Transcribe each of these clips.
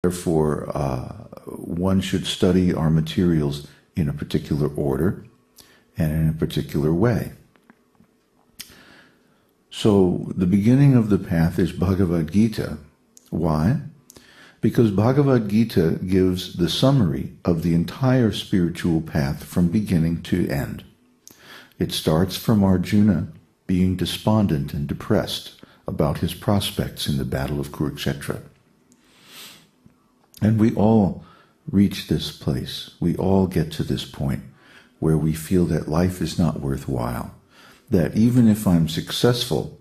Therefore, one should study our materials in a particular order and in a particular way. So the beginning of the path is Bhagavad Gita. Why? Because Bhagavad Gita gives the summary of the entire spiritual path from beginning to end. It starts from Arjuna being despondent and depressed about his prospects in the battle of Kurukshetra. And we all reach this place. We all get to this point where we feel that life is not worthwhile. That even if I'm successful,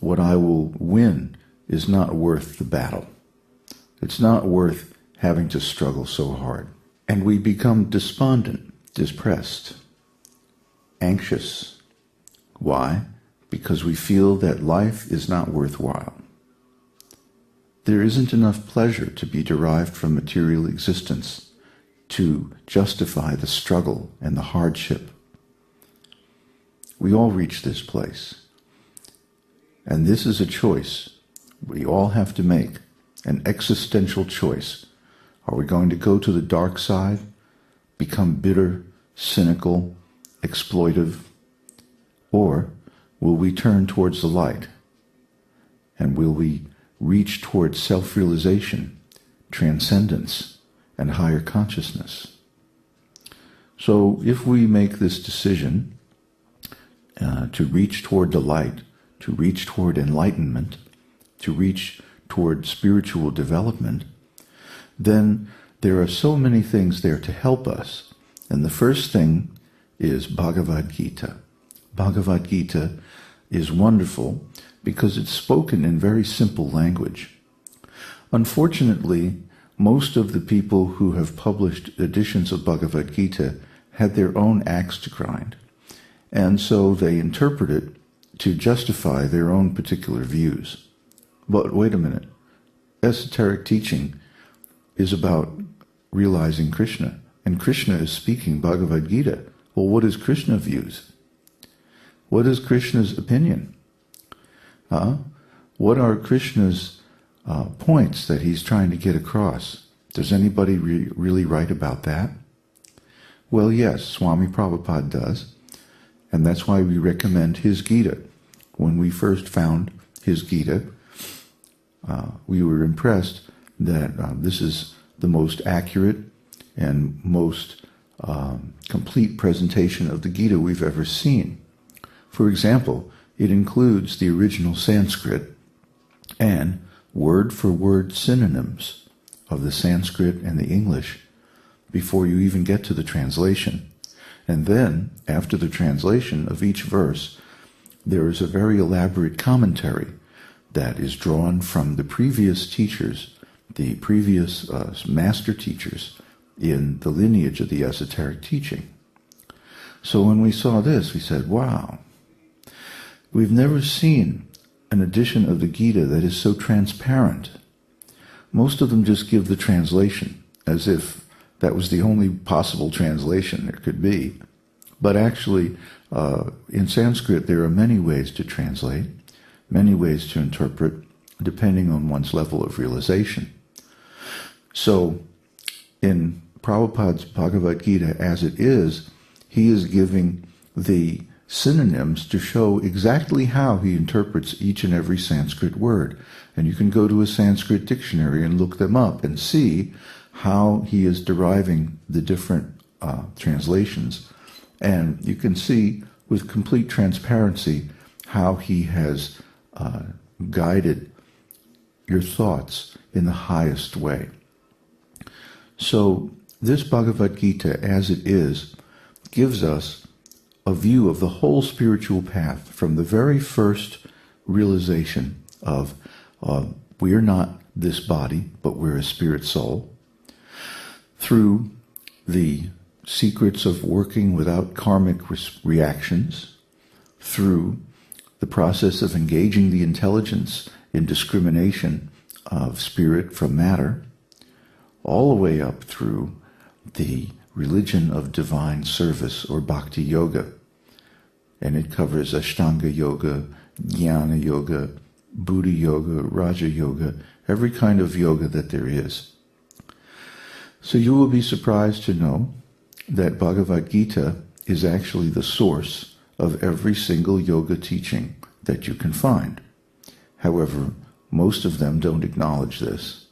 what I will win is not worth the battle. It's not worth having to struggle so hard. And we become despondent, depressed, anxious. Why? Because we feel that life is not worthwhile. There isn't enough pleasure to be derived from material existence to justify the struggle and the hardship. We all reach this place. And this is a choice we all have to make, an existential choice. Are we going to go to the dark side, become bitter, cynical, exploitive, or will we turn towards the light? And will we reach towards self-realization, transcendence, and higher consciousness? So if we make this decision to reach toward the light, to reach toward enlightenment, to reach toward spiritual development, then there are so many things there to help us. And the first thing is Bhagavad Gita. Bhagavad Gita is wonderful because it's spoken in very simple language. Unfortunately, most of the people who have published editions of Bhagavad Gita had their own axe to grind, and so they interpret it to justify their own particular views. But wait a minute, esoteric teaching is about realizing Krishna, and Krishna is speaking Bhagavad Gita. Well, what is Krishna views? What is Krishna's opinion? What are Krishna's points that he's trying to get across? Does anybody really write about that? Well, yes, Swami Prabhupada does. And that's why we recommend his Gita. When we first found his Gita, we were impressed that this is the most accurate and most complete presentation of the Gita we've ever seen. For example, it includes the original Sanskrit and word-for-word synonyms of the Sanskrit and the English before you even get to the translation. And then, after the translation of each verse, there is a very elaborate commentary that is drawn from the previous teachers, the previous master teachers in the lineage of the esoteric teaching. So when we saw this, we said, wow, we've never seen an edition of the Gita that is so transparent. Most of them just give the translation as if that was the only possible translation there could be. But actually, in Sanskrit, there are many ways to translate, many ways to interpret, depending on one's level of realization. So, in Prabhupada's Bhagavad Gita as it is, he is giving the synonyms to show exactly how he interprets each and every Sanskrit word. And you can go to a Sanskrit dictionary and look them up and see how he is deriving the different translations. And you can see with complete transparency how he has guided your thoughts in the highest way. So this Bhagavad Gita as it is gives us a view of the whole spiritual path from the very first realization of we are not this body, but we're a spirit soul, through the secrets of working without karmic reactions, through the process of engaging the intelligence in discrimination of spirit from matter, all the way up through the religion of divine service or bhakti yoga. And it covers Ashtanga yoga, Jnana yoga, Buddha yoga, Raja yoga, every kind of yoga that there is. So you will be surprised to know that Bhagavad Gita is actually the source of every single yoga teaching that you can find. However, most of them don't acknowledge this.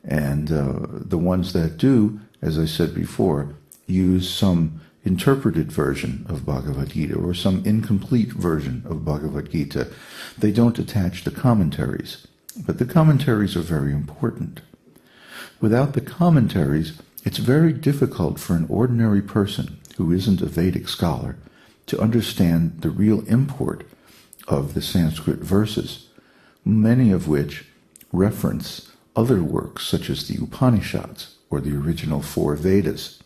And the ones that do, as I said before, use some interpreted version of Bhagavad Gita or some incomplete version of Bhagavad Gita. They don't attach the commentaries, but the commentaries are very important. Without the commentaries, it's very difficult for an ordinary person who isn't a Vedic scholar to understand the real import of the Sanskrit verses, many of which reference other works such as the Upanishads or the original 4 Vedas.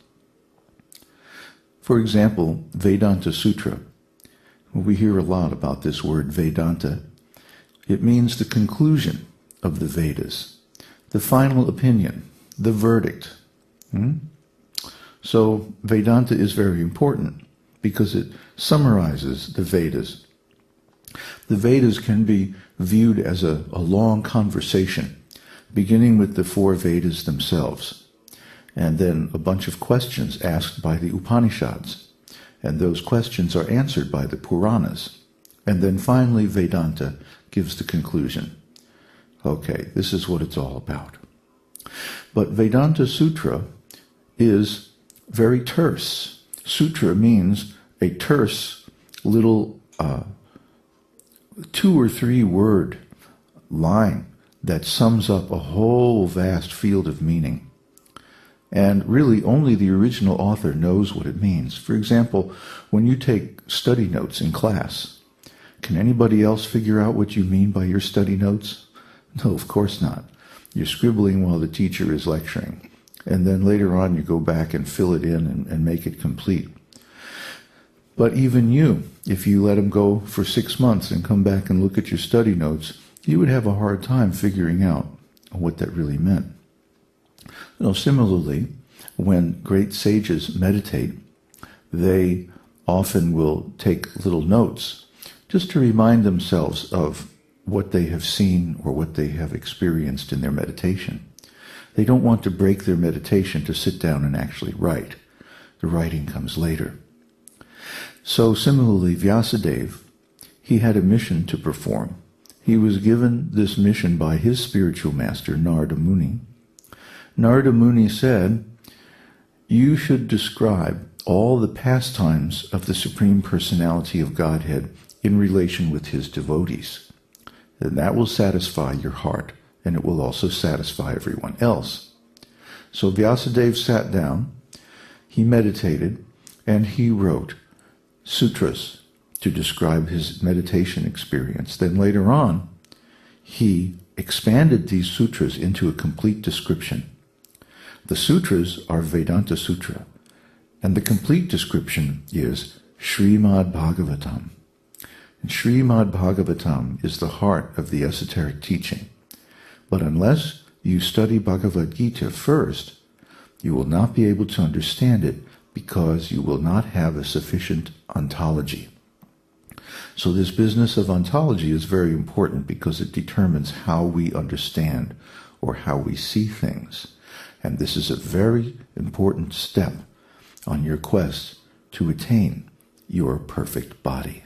For example, Vedanta Sutra. We hear a lot about this word Vedanta. It means the conclusion of the Vedas, the final opinion, the verdict. So Vedanta is very important because it summarizes the Vedas. The Vedas can be viewed as a long conversation, beginning with the 4 Vedas themselves, and then a bunch of questions asked by the Upanishads, and those questions are answered by the Puranas, and then finally Vedanta gives the conclusion. Okay, this is what it's all about. But Vedanta Sutra is very terse. Sutra means a terse little 2 or 3 word line that sums up a whole vast field of meaning. And really only the original author knows what it means. For example, when you take study notes in class, can anybody else figure out what you mean by your study notes? No, of course not. You're scribbling while the teacher is lecturing. And then later on you go back and fill it in and make it complete. But even you, if you let them go for 6 months and come back and look at your study notes, you would have a hard time figuring out what that really meant. Similarly, when great sages meditate, they often will take little notes just to remind themselves of what they have seen or what they have experienced in their meditation. They don't want to break their meditation to sit down and actually write. The writing comes later. So similarly, Vyasadeva, he had a mission to perform. He was given this mission by his spiritual master, Narada Muni. Narada Muni said, you should describe all the pastimes of the Supreme Personality of Godhead in relation with his devotees. And that will satisfy your heart, and it will also satisfy everyone else. So Vyasadeva sat down, he meditated, and he wrote sutras to describe his meditation experience. Then later on, he expanded these sutras into a complete description. The sutras are Vedanta Sutra, and the complete description is Srimad Bhagavatam. And Srimad Bhagavatam is the heart of the esoteric teaching. But unless you study Bhagavad Gita first, you will not be able to understand it because you will not have a sufficient ontology. So this business of ontology is very important because it determines how we understand or how we see things. And this is a very important step on your quest to attain your perfect body.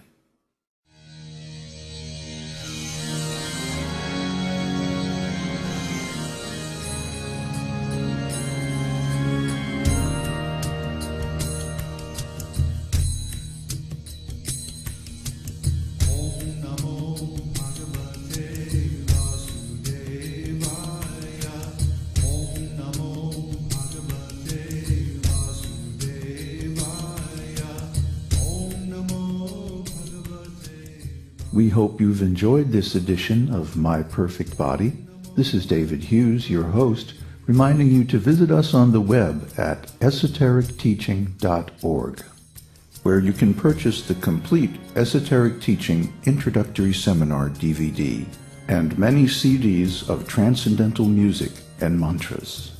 We hope you've enjoyed this edition of My Perfect Body. This is David Hughes, your host, reminding you to visit us on the web at esotericteaching.org, where you can purchase the complete Esoteric Teaching Introductory Seminar DVD and many CDs of transcendental music and mantras.